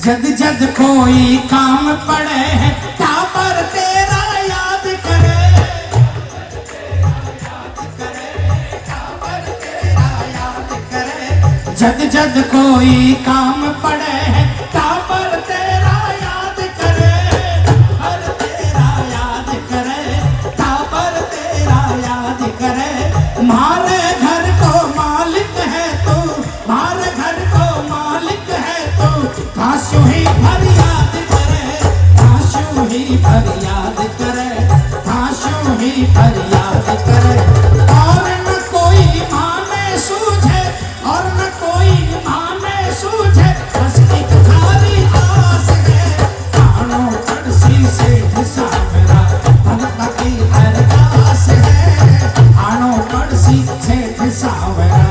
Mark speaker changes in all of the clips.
Speaker 1: जद जद कोई काम पड़े है टाबर तेरा याद करे, टाबर तेरा याद करे। जद जद कोई काम पड़े है टाबर तेरा याद करे, हर तेरा याद करे, टाबर तेरा याद करे। मारे घर को मालिक है तू, मारे घर को मालिक है तू, काशू ही फरियाद करे, काशू ही फरियाद करे, काशू ही फरियाद करे। और न कोई माने सूझे, और न कोई माने सूझे, बस एक थारी आस है, कानों कड़सी से घिसा मेरा भगत की अरदास है, कानों कड़सी से घिसा मेरा।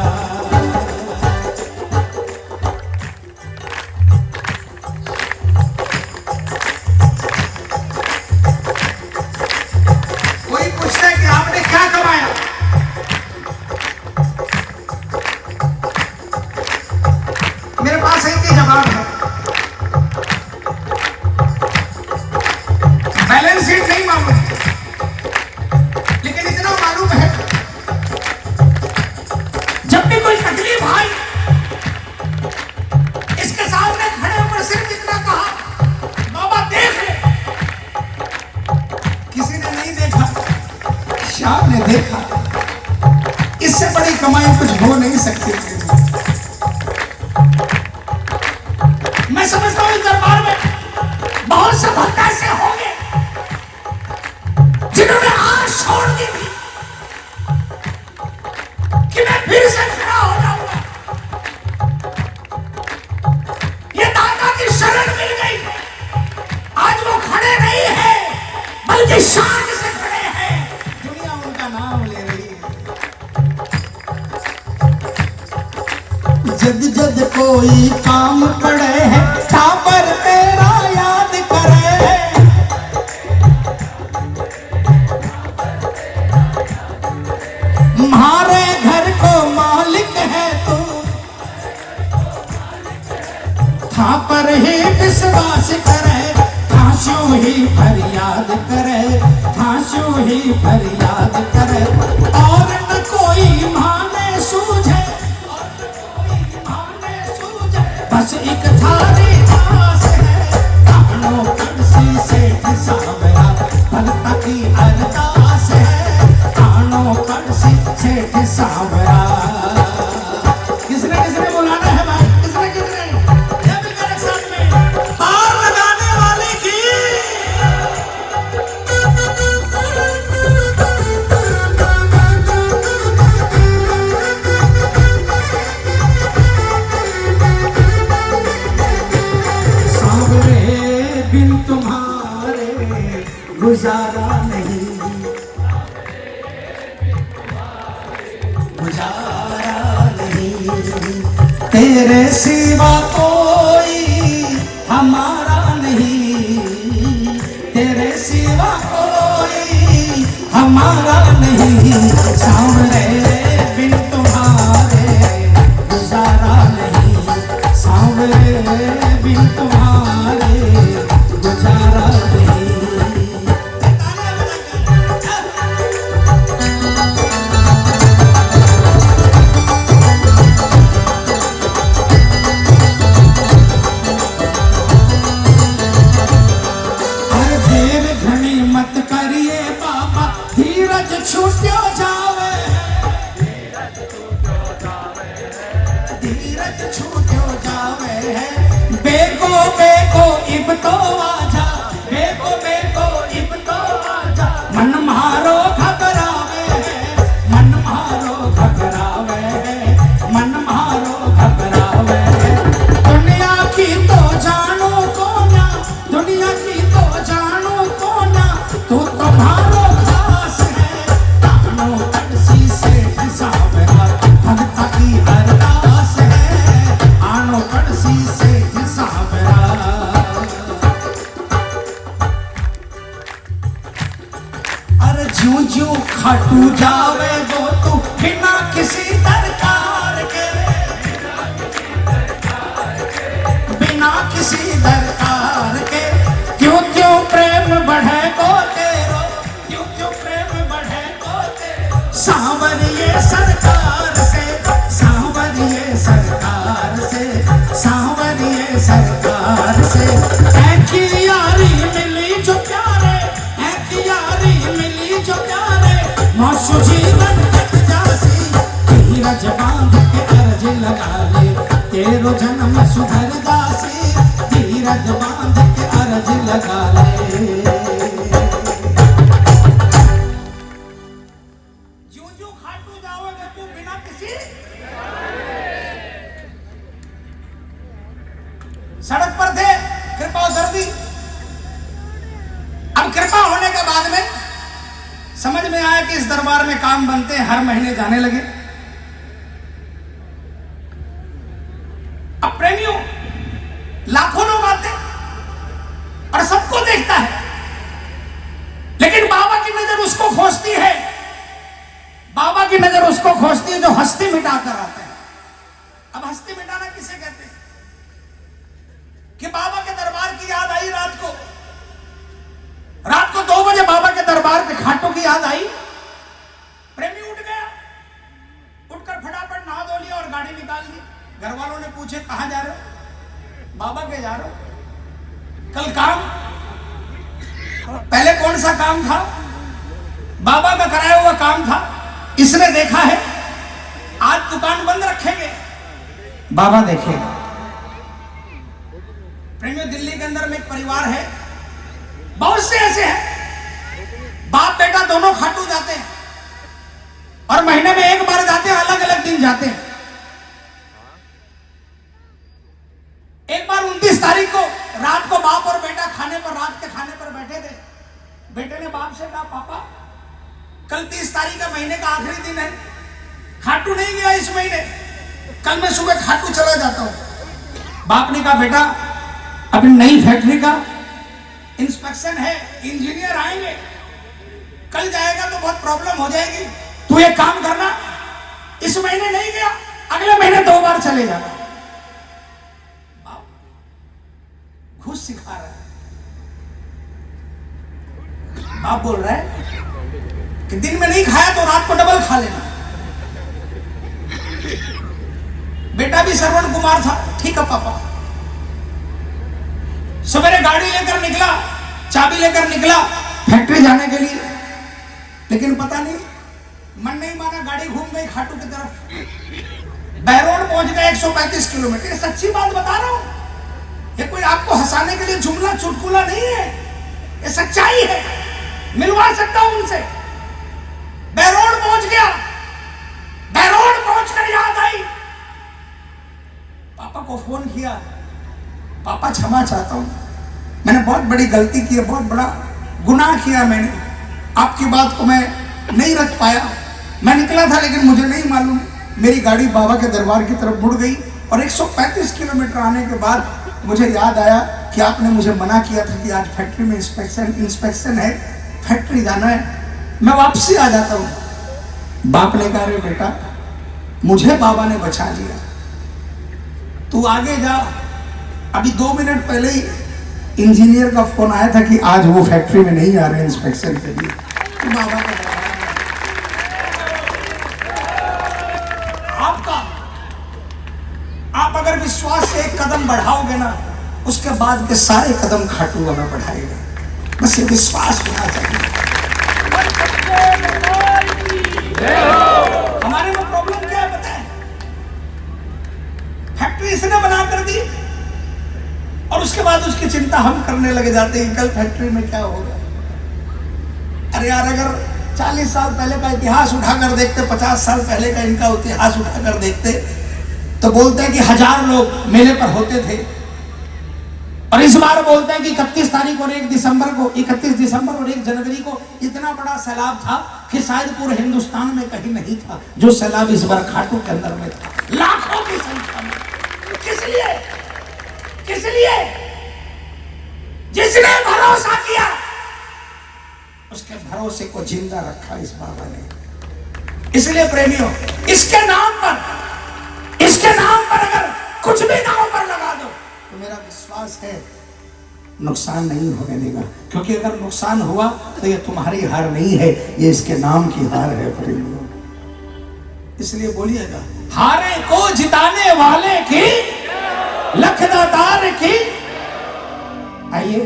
Speaker 2: मेरे पास एक ही जवाब है, बैलेंस शीट नहीं मालूम, लेकिन इतना मालूम है जब भी कोई तकलीफ आई इसके सामने खड़े होकर सिर्फ इतना कहा, बाबा देख ले। किसी ने नहीं देखा, शाह ने देखा। इससे बड़ी कमाई कुछ हो नहीं सकती थी। मैं समझता हूं इस दरबार में बहुत से भक्त ऐसे होंगे जिन्होंने आस छोड़ दी थी कि मैं फिर से खड़ा हो जाऊंगा। ये दाता की शरण मिल गई, आज वो खड़े नहीं है बल्कि शान से खड़े हैं, दुनिया उनका नाम ले रही है।
Speaker 1: जद जद कोई काम पड़े है टाबर तेरा याद करे, मारे घर को मालिक है तू, था पर ही विश्वास करे, काशू ही फरियाद करे, काशू ही फरियाद करे। और न कोई माने सूझे, बस एक थारी आस है, कानों कड़सी से घिसा मेरा भगत की अरदास है, कानों कड़सी से घिसा मेरा। किसने किसने बुलाना है भाई, किसने किसने ये भी मेरे साथ में पार लगाने वाले की। बिन तुम्हारे गुजारा नहीं, गुजारा नहीं, तेरे सिवा कोई हमारा नहीं, तेरे सिवा कोई हमारा नहीं। सांवरे बिन तुम्हारे गुजारा नहीं, सांवरे बिन तुम्हारे गुजारा नहीं। हर देर घनी मत करिए बाबा, धीरज छूट्यो जावे, धीरज छूट्यो जावे है। बेको बेको इब तो आजा, बेको बेको इब तो आजा, मन मारो घबरावे है, मन मारो घबरावे है, मन मारो घबरावे है। दुनिया की तो जानो कोना, दुनिया की तो जानो कोना, तू तुम्हारो खास है, कानों कड़सी से घिसा मेरा भगत की अरदास है, कानों कड़सी से घिसा मेरा। फेरो जन्म सुधर जासी, धीरज बांध के अर्ज लगा ले।
Speaker 2: जो जो खाटू जाओगे तू बिना किसी सड़क पर थे, कृपा कर दी। अब कृपा होने के बाद में समझ में आया कि इस दरबार में काम बनते हैं, हर महीने जाने लगे। अब प्रेमियों, लाखों लोग आते और सबको देखता है, लेकिन बाबा की नजर उसको खोजती है, बाबा की नजर उसको खोजती है जो हस्ती मिटाकर आता है। अब हस्ती मिटाना किसे कहते हैं? कि बाबा के दरबार की याद आई रात को 2 बजे बाबा के दरबार के खाटों की याद आई, प्रेमी उठ गया, उठकर फटाफट नहा धो लिया और गाड़ी निकाल ली। घर वालों ने पूछे कहां जा रहे हो? बाबा के जा रहे हो। कल काम, पहले कौन सा काम था? बाबा का कराया हुआ काम था, इसने देखा है। आज दुकान बंद रखेंगे, बाबा देखेगा। प्रेमियों, दिल्ली के अंदर में एक परिवार है, बहुत से ऐसे हैं, बाप बेटा दोनों खाटू जाते हैं और महीने में एक बार जाते हैं, अलग अलग दिन जाते हैं। एक बार 29 तारीख को रात को बाप और बेटा रात के खाने पर बैठे थे। बेटे ने बाप से कहा, पापा कल 30 तारीख का महीने का आखिरी दिन है, खाटू नहीं गया इस महीने, कल मैं सुबह खाटू चला जाता हूं। बाप ने कहा, बेटा अभी नई फैक्ट्री का इंस्पेक्शन है, इंजीनियर आएंगे, कल जाएगा तो बहुत प्रॉब्लम हो जाएगी, तू एक काम करना, इस महीने नहीं गया, अगले महीने 2 बार चले जाना। घूस सिखा रहा है। बाप बोल रहा है कि दिन में नहीं खाया तो रात को डबल खा लेना। बेटा भी श्रवण कुमार था, ठीक है पापा। सवेरे गाड़ी लेकर निकला, चाबी लेकर निकला फैक्ट्री जाने के लिए, लेकिन पता नहीं मन नहीं माना, गाड़ी घूम गई खाटू की तरफ। बहरोड पहुंच गया 135 किलोमीटर। सच्ची बात बता रहा हूं, ये कोई आपको हंसाने के लिए जुमला चुटकुला नहीं है, ये सच्चाई है, मिलवा सकता हूं उनसे। बहरोड पहुंच गया, बहरोड पहुंचकर याद आई, पापा को फोन किया, पापा क्षमा चाहता हूं, मैंने बहुत बड़ी गलती की है, बहुत बड़ा गुनाह किया मैंने, आपकी बात को मैं नहीं रख पाया, मैं निकला था लेकिन मुझे नहीं मालूम, मेरी गाड़ी बाबा के दरबार की तरफ मुड़ गई और 135 किलोमीटर आने के बाद मुझे याद आया कि आपने मुझे मना किया था कि आज फैक्ट्री में इंस्पेक्शन है, फैक्ट्री जाना है, मैं वापसी आ जाता हूं। बाप ने कहा, अरे बेटा मुझे बाबा ने बचा लिया, तू आगे जा। अभी 2 मिनट पहले ही इंजीनियर का फोन आया था कि आज वो फैक्ट्री में नहीं आ रहे इंस्पेक्शन के लिए। तो बाबा का आपका, आप अगर विश्वास से एक कदम बढ़ाओगे ना, उसके बाद के सारे कदम खाटू वाला बढ़ाएगा। बस ये विश्वास होना चाहिए। हमारे में प्रॉब्लम क्या है बताएं? फैक्ट्री इसने बना कर दी और उसके बाद उसकी चिंता हम करने लगे जाते हैं, कल फैक्ट्री में क्या होगा। अरे यार, अगर 40 साल पहले का इतिहास उठाकर देखते, 50 साल पहले का इनका इतिहास उठाकर देखते, तो बोलते हैं कि 1000 लोग मेले पर होते थे। और इस बार बोलते हैं कि 31 तारीख और 1 दिसंबर को, 31 दिसंबर और 1 जनवरी को इतना बड़ा सैलाब था कि शायद पूरे हिंदुस्तान में कहीं नहीं था जो सैलाब इस बार खाटू के अंदर में था, लाखों की संख्या में। किस लिए? किस लिए? जिसने भरोसा किया उसके भरोसे को जिंदा रखा इस बाबा ने। इसलिए प्रेमियों, इसके नाम पर अगर कुछ भी नाम पर लगा दो तो मेरा विश्वास है नुकसान नहीं होने देगा, क्योंकि अगर नुकसान हुआ तो ये तुम्हारी हार नहीं है, ये इसके नाम की हार है प्रेमियों। इसलिए बोलिएगा, हारे को जिताने वाले की, लखदातार की। आइए